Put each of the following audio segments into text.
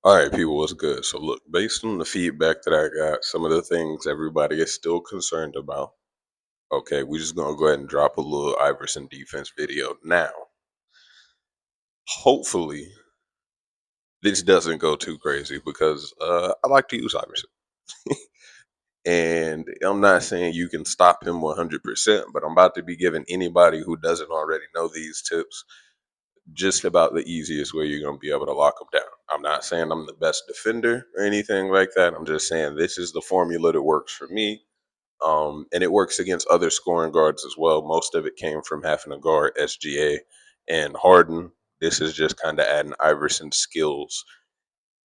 All right, people, what's good? So, look, based on the feedback that I got, some of the things everybody is still concerned about. Okay, we're just gonna go ahead and drop a little Iverson defense video now. Hopefully, this doesn't go too crazy because I like to use Iverson, and I'm not saying you can stop him 100%, but I'm about to be giving anybody who doesn't already know these tips just about the easiest way you're gonna be able to lock him down. I'm not saying I'm the best defender or anything like that. I'm just saying this is the formula that works for me. And it works against other scoring guards as well. Most of it came from having to guard SGA and Harden. This is just kind of adding Iverson's skills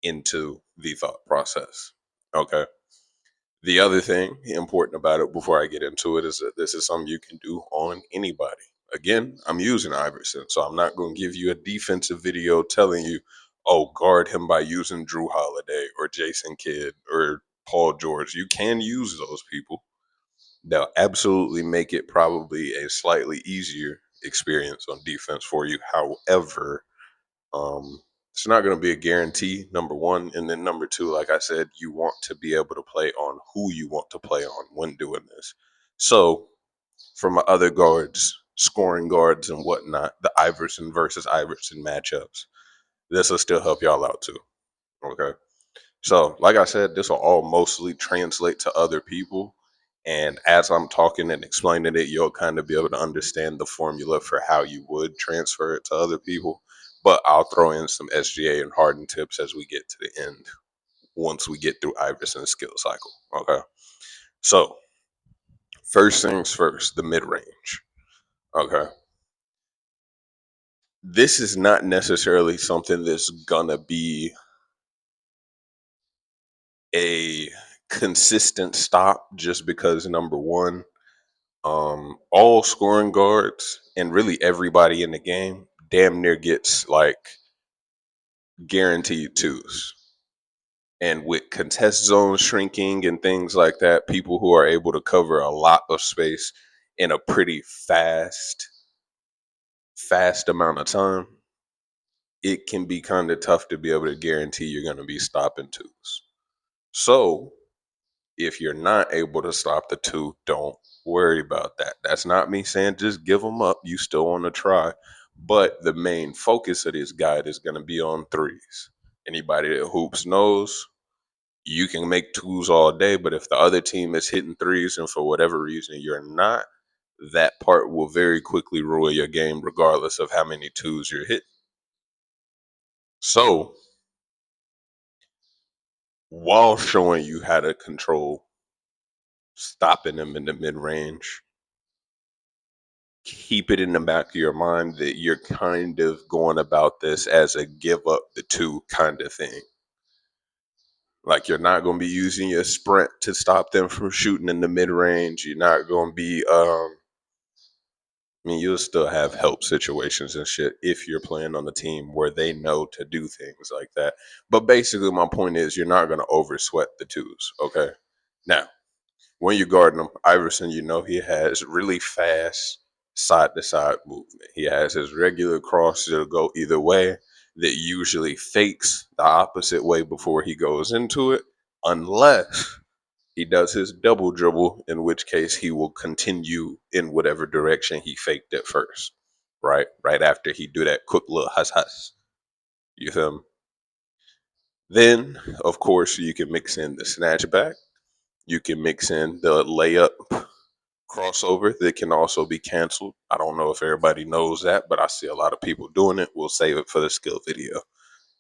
into the thought process. Okay. The other thing important about it before I get into it is that this is something you can do on anybody. Again, I'm using Iverson, so I'm not going to give you a defensive video telling you, oh, guard him by using Drew Holiday or Jason Kidd or Paul George. You can use those people. They'll absolutely make it probably a slightly easier experience on defense for you. However, um, it's not going to be a guarantee, number one. And then number two, like I said, you want to be able to play on who you want to play on when doing this. So, for my other guards, scoring guards and whatnot, the Iverson versus Iverson matchups, this will still help y'all out too. Okay. So, like I said, this will all mostly translate to other people. And as I'm talking and explaining it, you'll kind of be able to understand the formula for how you would transfer it to other people. But I'll throw in some SGA and Harden tips as we get to the end once we get through Iverson's skill cycle. Okay. So, first things first, the mid range. Okay. This is not necessarily something that's going to be a consistent stop just because, number one, all scoring guards and really everybody in the game damn near gets like guaranteed twos. And with contest zones shrinking and things like that, people who are able to cover a lot of space in a pretty fast amount of time, it can be kind of tough to be able to guarantee you're going to be stopping twos. So if you're not able to stop the two, don't worry about that. That's not me saying just give them up. You still want to try. But the main focus of this guide is going to be on threes. Anybody that hoops knows you can make twos all day, but if the other team is hitting threes and for whatever reason you're not, that part will very quickly ruin your game, regardless of how many twos you're hitting. So, while showing you how to control stopping them in the mid range, keep it in the back of your mind that you're kind of going about this as a give up the two kind of thing. Like you're not going to be using your sprint to stop them from shooting in the mid range. You're not going to be, I mean, you'll still have help situations and shit if you're playing on a team where they know to do things like that. But basically, my point is you're not going to over sweat the twos. Okay. Now, when you're guarding him, Iverson, you know he has really fast side to side movement. He has his regular cross that'll go either way that usually fakes the opposite way before he goes into it, unless he does his double dribble, in which case he will continue in whatever direction he faked at first. Right after he do that quick little hus. You feel me? Then, of course, you can mix in the snatch back. You can mix in the layup crossover that can also be canceled. I don't know if everybody knows that, but I see a lot of people doing it. We'll save it for the skill video,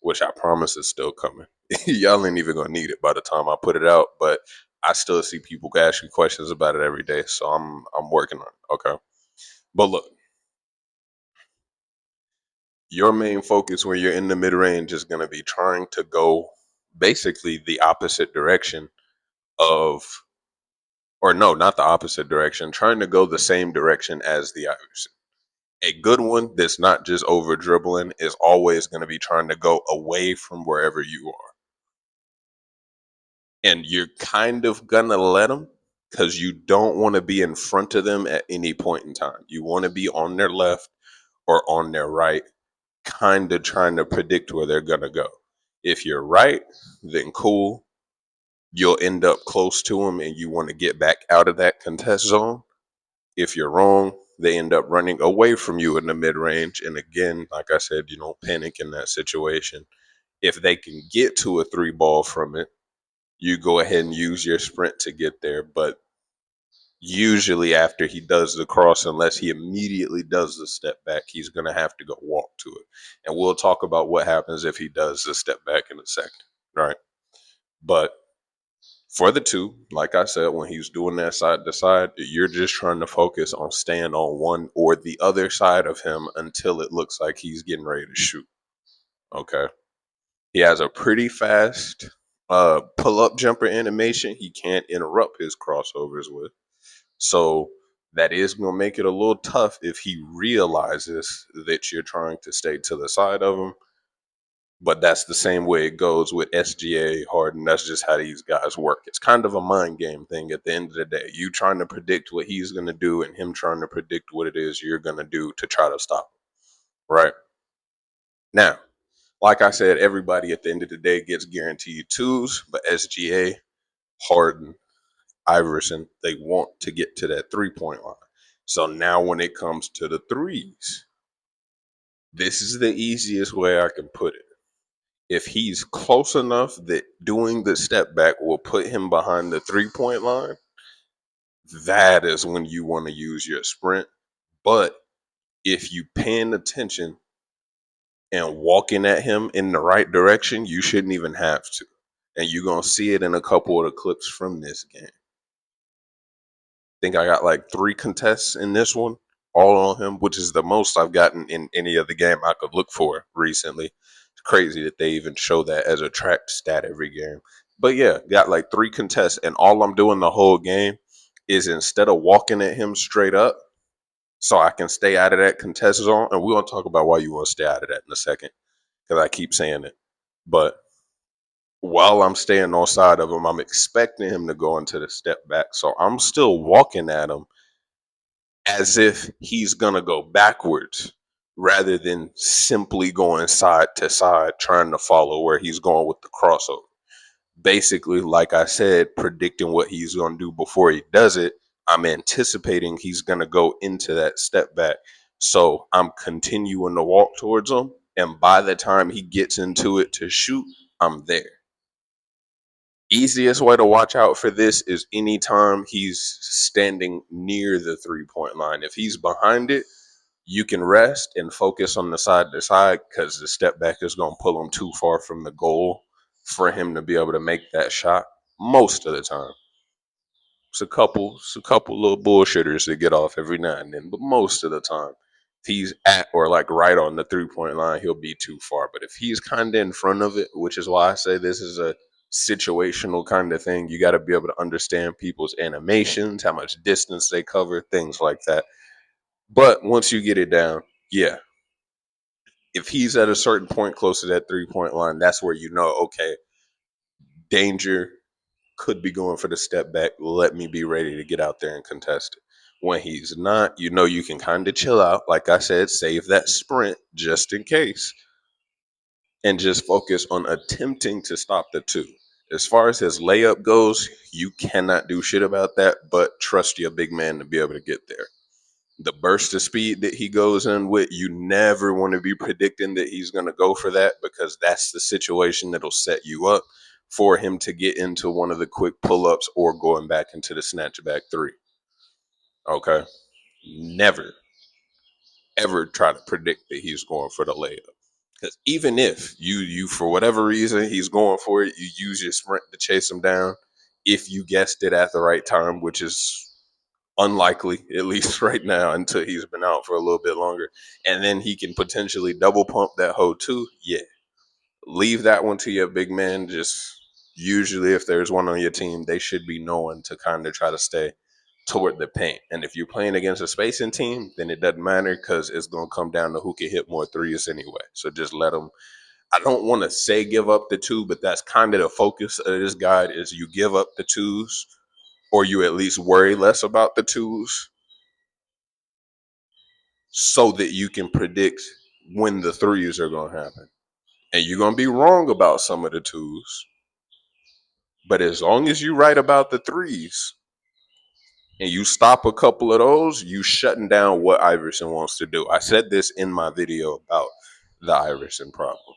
which I promise is still coming. Y'all ain't even gonna need it by the time I put it out, but I still see people asking questions about it every day, so I'm working on it. Okay, but look, your main focus when you're in the mid range is gonna be trying to go basically the opposite direction of, or no, not the opposite direction, trying to go the same direction as the Iverson. A good one that's not just over dribbling is always going to be trying to go away from wherever you are. And you're kind of going to let them because you don't want to be in front of them at any point in time. You want to be on their left or on their right, kind of trying to predict where they're going to go. If you're right, then cool. You'll end up close to him and you want to get back out of that contest zone. If you're wrong, they end up running away from you in the mid range. And again, like I said, you don't panic in that situation. If they can get to a three ball from it, you go ahead and use your sprint to get there. But usually after he does the cross, unless he immediately does the step back, he's going to have to go walk to it. And we'll talk about what happens if he does the step back in a second, right? But for the two, like I said, when he's doing that side to side, you're just trying to focus on staying on one or the other side of him until it looks like he's getting ready to shoot. Okay. He has a pretty fast pull up jumper animation he can't interrupt his crossovers with. So that is going to make it a little tough if he realizes that you're trying to stay to the side of him. But that's the same way it goes with SGA, Harden. That's just how these guys work. It's kind of a mind game thing at the end of the day. You trying to predict what he's going to do and him trying to predict what it is you're going to do to try to stop him. Right? Now, like I said, everybody at the end of the day gets guaranteed twos, but SGA, Harden, Iverson, they want to get to that 3-point line. So now when it comes to the threes, this is the easiest way I can put it. If he's close enough that doing the step back will put him behind the 3-point line, that is when you want to use your sprint. But if you paying attention and walking at him in the right direction, you shouldn't even have to. And you're going to see it in a couple of the clips from this game. Think I got like 3 contests in this one, all on him, which is the most I've gotten in any other game I could look for recently. It's crazy that they even show that as a tracked stat every game. But yeah, got like 3 contests, and all I'm doing the whole game is instead of walking at him straight up, so I can stay out of that contest zone, and we're gonna talk about why you want to stay out of that in a second, because I keep saying it. But while I'm staying on side of him, I'm expecting him to go into the step back. So I'm still walking at him as if he's going to go backwards rather than simply going side to side trying to follow where he's going with the crossover. Basically, like I said, predicting what he's going to do before he does it, I'm anticipating he's going to go into that step back. So I'm continuing to walk towards him. And by the time he gets into it to shoot, I'm there. Easiest way to watch out for this is anytime he's standing near the 3-point line. If he's behind it, you can rest and focus on the side to side because the step back is going to pull him too far from the goal for him to be able to make that shot most of the time. It's a couple little bullshitters that get off every now and then, but most of the time, if he's at or like right on the 3-point line, he'll be too far. But if he's kind of in front of it, which is why I say this is a situational kind of thing, you got to be able to understand people's animations, how much distance they cover, things like that. But once you get it down, yeah, if he's at a certain point close to that 3-point line, that's where you know, okay, danger, could be going for the step back. Let me be ready to get out there and contest it. When he's not, you know, you can kind of chill out. Like I said, save that sprint just in case and just focus on attempting to stop the two. As far as his layup goes, you cannot do shit about that, but trust your big man to be able to get there. The burst of speed that he goes in with, you never want to be predicting that he's going to go for that because that's the situation that'll set you up for him to get into one of the quick pull ups or going back into the snatchback 3. Okay. Never, ever try to predict that he's going for the layup. Because even if you for whatever reason he's going for it, you use your sprint to chase him down. If you guessed it at the right time, which is unlikely, at least right now, until he's been out for a little bit longer. And then he can potentially double pump that hoe too. Yeah. Leave that one to your big man. Just usually, if there's one on your team, they should be knowing to kind of try to stay toward the paint. And if you're playing against a spacing team, then it doesn't matter because it's going to come down to who can hit more threes anyway. So just let them. I don't want to say give up the two, but that's kind of the focus of this guide is you give up the twos or you at least worry less about the twos so that you can predict when the threes are going to happen. And you're going to be wrong about some of the twos. But as long as you right about the threes and you stop a couple of those, you shutting down what Iverson wants to do. I said this in my video about the Iverson problem.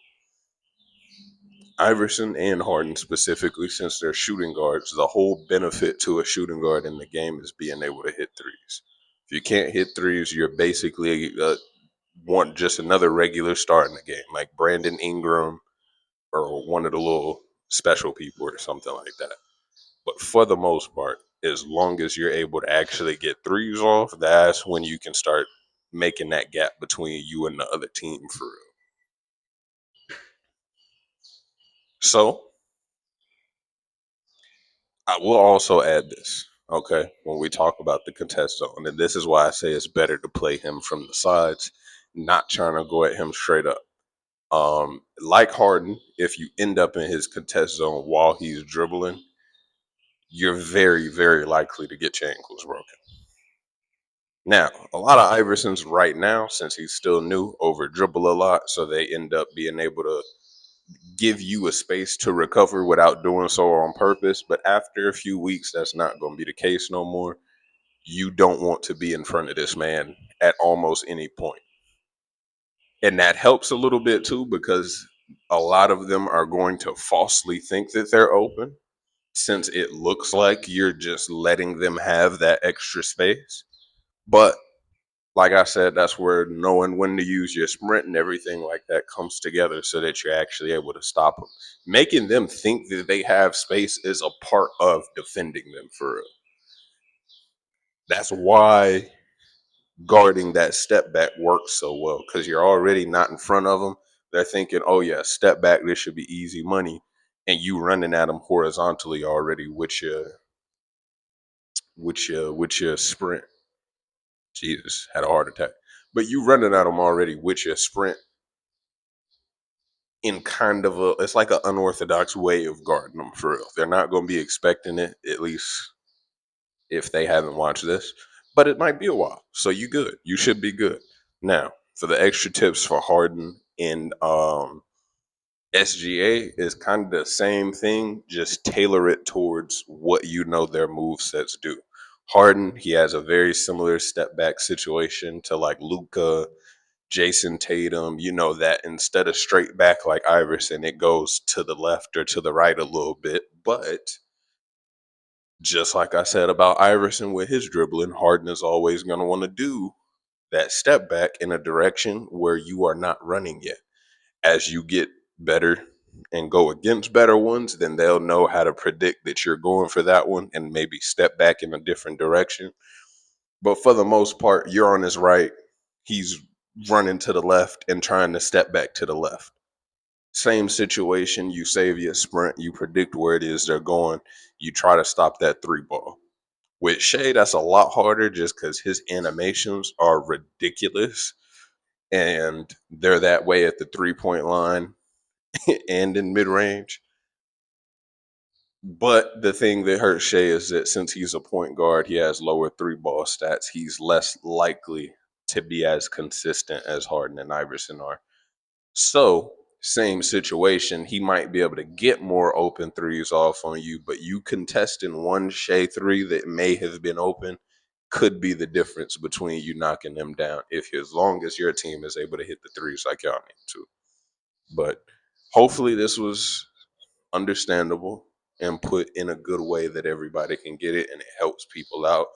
Iverson and Harden specifically, since they're shooting guards, the whole benefit to a shooting guard in the game is being able to hit threes. If you can't hit threes, you're basically want just another regular star in the game, like Brandon Ingram or one of the little special people or something like that. But for the most part, as long as you're able to actually get threes off, that's when you can start making that gap between you and the other team for real. So I will also add this, okay, when we talk about the contest zone, and this is why I say it's better to play him from the sides, not trying to go at him straight up. Like Harden, if you end up in his contest zone while he's dribbling, you're very, very likely to get your ankles broken. Now, a lot of Iversons right now, since he's still new, over dribble a lot, so they end up being able to give you a space to recover without doing so on purpose. But after a few weeks, that's not going to be the case no more. You don't want to be in front of this man at almost any point. And that helps a little bit too, because a lot of them are going to falsely think that they're open, since it looks like you're just letting them have that extra space. But like I said, that's where knowing when to use your sprint and everything like that comes together so that you're actually able to stop them. Making them think that they have space is a part of defending them for real. That's why guarding that step back works so well, because you're already not in front of them. They're thinking, oh, yeah, step back, this should be easy money. And you running at them horizontally already with your sprint. Jesus, had a heart attack. But you running at them already with your sprint in kind of it's like an unorthodox way of guarding them for real. They're not going to be expecting it, at least if they haven't watched this. But it might be a while, so you good. You should be good. Now, for the extra tips for Harden and SGA is kind of the same thing, just tailor it towards what you know their move sets do. Harden, he has a very similar step back situation to like Luka, Jason Tatum, that instead of straight back like Iverson, it goes to the left or to the right a little bit. But just like I said about Iverson with his dribbling, Harden is always going to want to do that step back in a direction where you are not running yet. As you get better and go against better ones, then they'll know how to predict that you're going for that one and maybe step back in a different direction. But for the most part, you're on his right. He's running to the left and trying to step back to the left. Same situation. You save your sprint. You predict where it is they're going. You try to stop that three ball. With Shea, that's a lot harder just because his animations are ridiculous. And they're that way at the 3-point line and in mid range. But the thing that hurts Shea is that since he's a point guard, he has lower three ball stats. He's less likely to be as consistent as Harden and Iverson are. So, same situation. He might be able to get more open threes off on you, but you contesting one Shea three that may have been open could be the difference between you knocking them down, if as long as your team is able to hit the threes like y'all need to. But hopefully this was understandable and put in a good way that everybody can get it and it helps people out.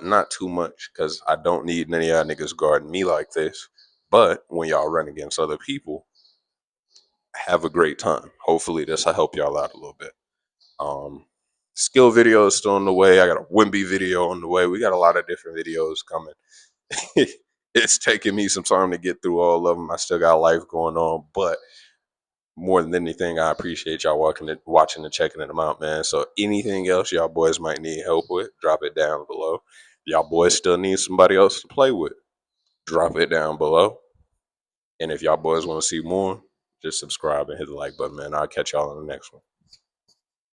Not too much, because I don't need none of y'all niggas guarding me like this. But when y'all run against other people, have a great time. Hopefully this will help y'all out a little bit. Skill video is still on the way. I got a Wimby video on the way. We got a lot of different videos coming. It's taking me some time to get through all of them. I still got life going on, but more than anything, I appreciate y'all watching and checking them out, man. So anything else y'all boys might need help with, drop it down below. Y'all boys still need somebody else to play with, drop it down below. And if y'all boys want to see more, just subscribe and hit the like button, man. I'll catch y'all on the next one.